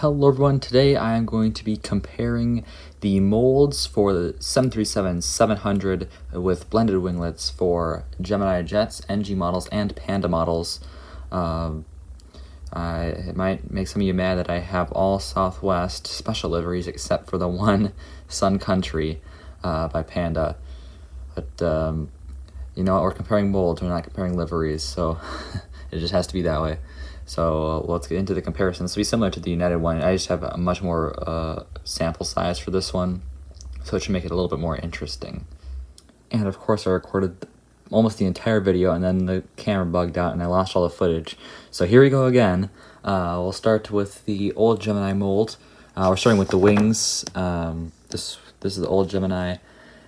Hello everyone, today I am going to be comparing the molds for the 737-700 with blended winglets for Gemini jets, NG models, and Panda models. It might make some of you mad that I have all Southwest special liveries except for the one Sun Country by Panda. But you know what, we're comparing molds, we're not comparing liveries, so it just has to be that way. So let's get into the comparison. This will be similar to the United one. I just have a much more sample size for this one, so it should make it a little bit more interesting. And of course I recorded almost the entire video and then the camera bugged out and I lost all the footage. So here we go again. We'll start with the old Gemini mold. We're starting with the wings. This is the old Gemini.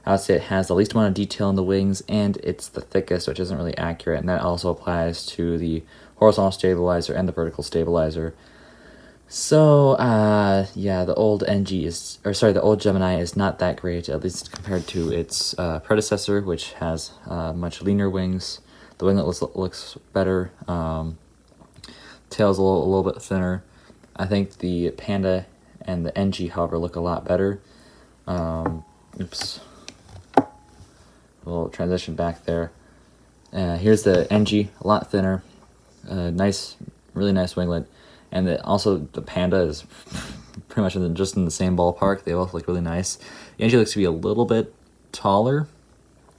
I would say it has the least amount of detail in the wings and it's the thickest, which isn't really accurate, and that also applies to the horizontal stabilizer and the vertical stabilizer. So yeah, the old the old Gemini is not that great, at least compared to its predecessor, which has much leaner wings. The winglet looks better. Tail's a little bit thinner. I think the Panda and the NG, however, look a lot better. Oops. A little transition back there. Here's the NG, a lot thinner. Nice, really nice winglet. And also the Panda is pretty much just in the same ballpark. They both look really nice. The NG looks to be a little bit taller.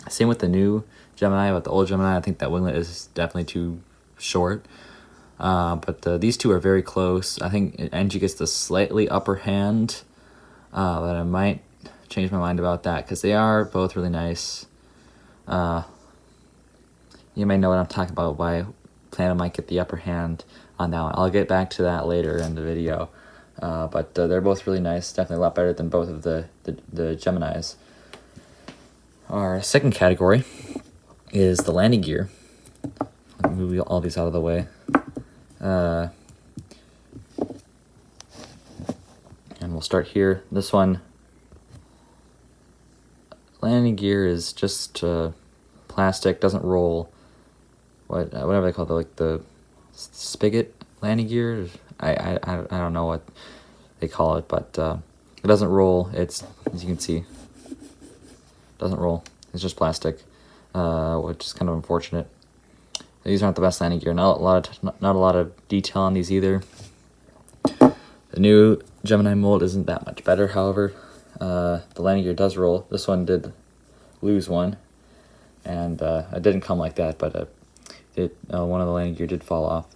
Same with the new Gemini, but the old Gemini, I think that winglet is definitely too short. But these two are very close. I think NG gets the slightly upper hand, but I might change my mind about that because they are both really nice. You may know what I'm talking about, why Panda might get the upper hand on that one. I'll get back to that later in the video. But they're both really nice, definitely a lot better than both of the Geminis. Our second category is the landing gear. Let me move all these out of the way. And we'll start here. This one, landing gear is just plastic, doesn't roll. Whatever they call it, like the spigot landing gear. I don't know what they call it, but it doesn't roll. It's, as you can see, doesn't roll. It's just plastic, which is kind of unfortunate. These aren't the best landing gear. Not a lot of detail on these either. The new Gemini mold isn't that much better, however. The landing gear does roll. This one did lose one, and it didn't come like that, but one of the landing gear did fall off.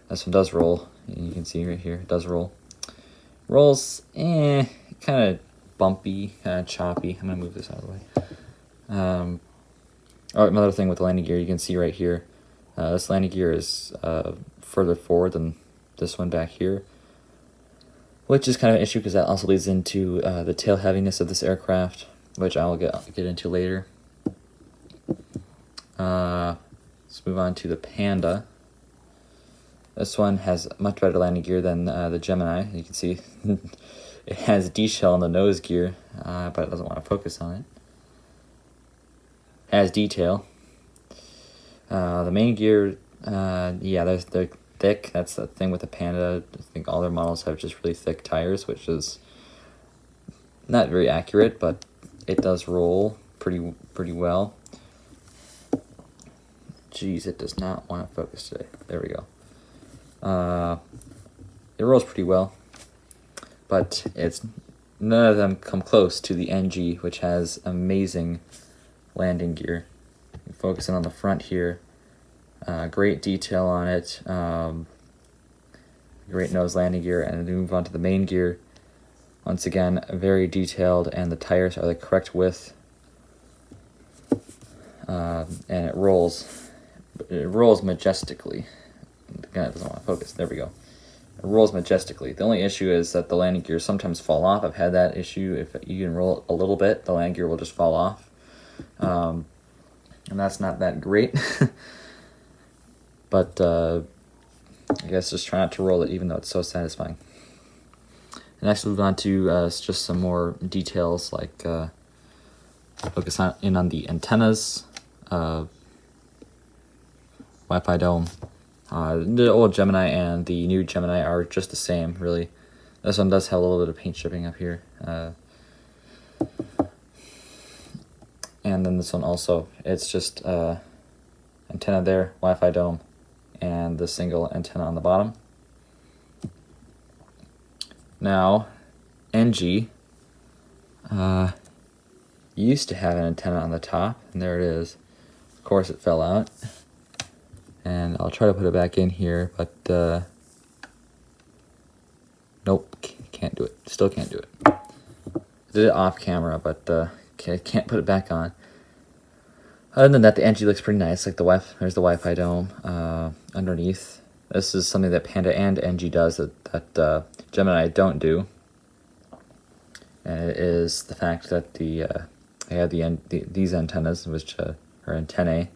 This one does roll. You can see right here, it does roll. Rolls, kind of bumpy, kind of choppy. I'm gonna move this out of the way. Oh, another thing with the landing gear, you can see right here, this landing gear is further forward than this one back here, which is kind of an issue because that also leads into the tail heaviness of this aircraft, which I will get into later. Let's move on to the Panda. This one has much better landing gear than the Gemini. You can see it has D-shell in the nose gear, but it doesn't want to focus on it. It has detail. The main gear, yeah, they're thick. That's the thing with the Panda. I think all their models have just really thick tires, which is not very accurate, but it does roll pretty well. Jeez, it does not want to focus today. There we go. It rolls pretty well, but none of them come close to the NG, which has amazing landing gear. Focusing on the front here, great detail on it, great nose landing gear, and then we move on to the main gear. Once again, very detailed, and the tires are the correct width, and it rolls. It rolls majestically. Again, it doesn't want to focus. There we go. It rolls majestically. The only issue is that the landing gears sometimes fall off. I've had that issue. If you can roll it a little bit, the landing gear will just fall off. And that's not that great. But I guess just try not to roll it, even though it's so satisfying. And next, we'll move on to just some more details, like focus in on the antennas, Wi-Fi dome. The old Gemini and the new Gemini are just the same, really. This one does have a little bit of paint chipping up here. And then this one also, it's just antenna there, Wi-Fi dome, and the single antenna on the bottom. Now, NG used to have an antenna on the top, and there it is. Of course it fell out. And I'll try to put it back in here, but nope, can't do it. Still can't do it. I did it off camera, but can't put it back on. Other than that, the NG looks pretty nice. Like there's the Wi-Fi dome underneath. This is something that Panda and NG does that Gemini don't do. And it is the fact that I have these antennas, which are antennae.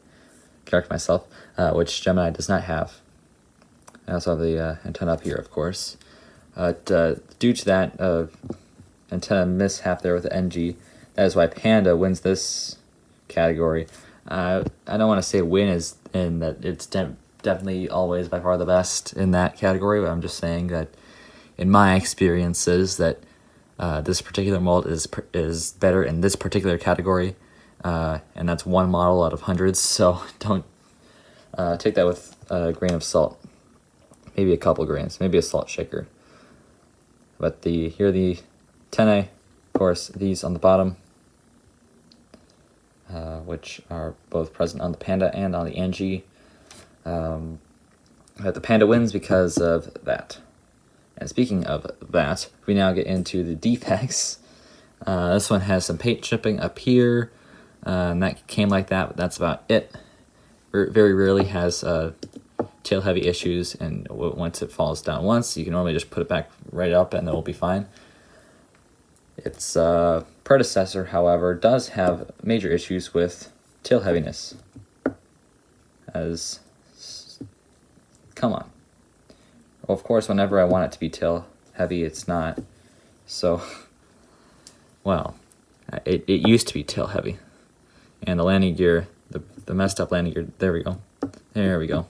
Correct myself, which Gemini does not have. I also have the antenna up here, of course. Due to that antenna mishap there with the NG, that is why Panda wins this category. I don't want to say win is in that it's definitely always by far the best in that category, but I'm just saying that in my experiences that this particular mold is better in this particular category. And that's one model out of hundreds, so don't take that with a grain of salt. Maybe a couple grains, maybe a salt shaker. But here are the antennae, of course, these on the bottom, which are both present on the Panda and on the NG. But the Panda wins because of that. And speaking of that, we now get into the defects. This one has some paint chipping up here. And that came like that, but that's about it. Very rarely has tail heavy issues, and once it falls down once, you can normally just put it back right up and it will be fine. Its predecessor, however, does have major issues with tail heaviness. Come on. Well, of course, whenever I want it to be tail heavy, it's not. So, well, it used to be tail heavy. And the landing gear, the messed up landing gear, there we go. There we go.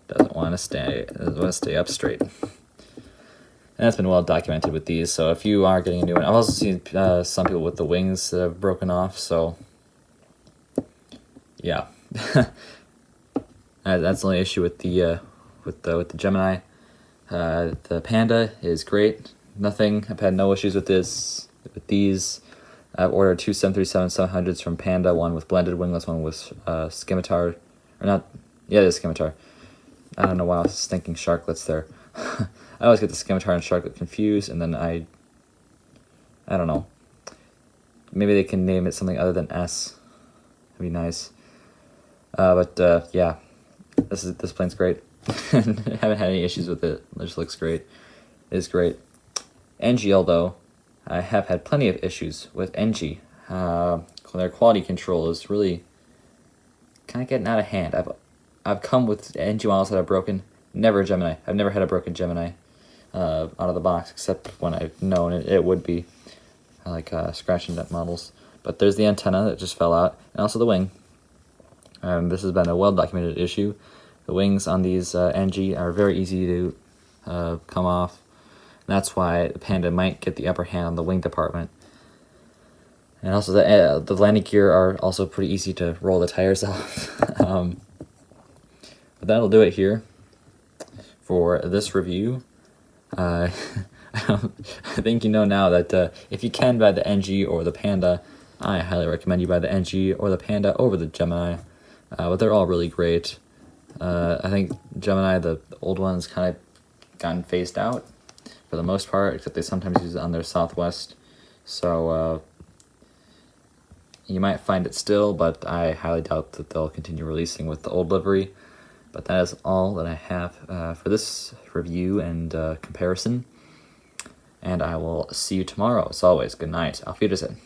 Doesn't want to stay up straight. And that's been well documented with these, so if you are getting a new one, I've also seen some people with the wings that have broken off, so yeah. That's the only issue with the Gemini. The Panda is great. I've had no issues with these. I've ordered two 737-700s from Panda, one with blended winglets, one with scimitar, or not, yeah, it is scimitar. I don't know why I was thinking sharklets there. I always get the scimitar and sharklet confused, and then I don't know. Maybe they can name it something other than S. That'd be nice. Yeah, this plane's great. Haven't had any issues with it. It just looks great. It is great. NGL though, I have had plenty of issues with NG. Their quality control is really kind of getting out of hand. I've come with NG models that are broken. Never a Gemini. I've never had a broken Gemini out of the box, except when I've known it would be. I like scratch and dent models. But there's the antenna that just fell out, and also the wing. This has been a well-documented issue. The wings on these NG are very easy to come off. And that's why the Panda might get the upper hand on the wing department. And also the landing gear are also pretty easy to roll the tires off. But that'll do it here for this review. I think you know now that if you can buy the NG or the Panda, I highly recommend you buy the NG or the Panda over the Gemini. But they're all really great. I think Gemini, the old ones, kind of gotten phased out for the most part, except they sometimes use it on their Southwest. So you might find it still, but I highly doubt that they'll continue releasing with the old livery. But that is all that I have for this review and comparison. And I will see you tomorrow. As always, good night. Auf Wiedersehen.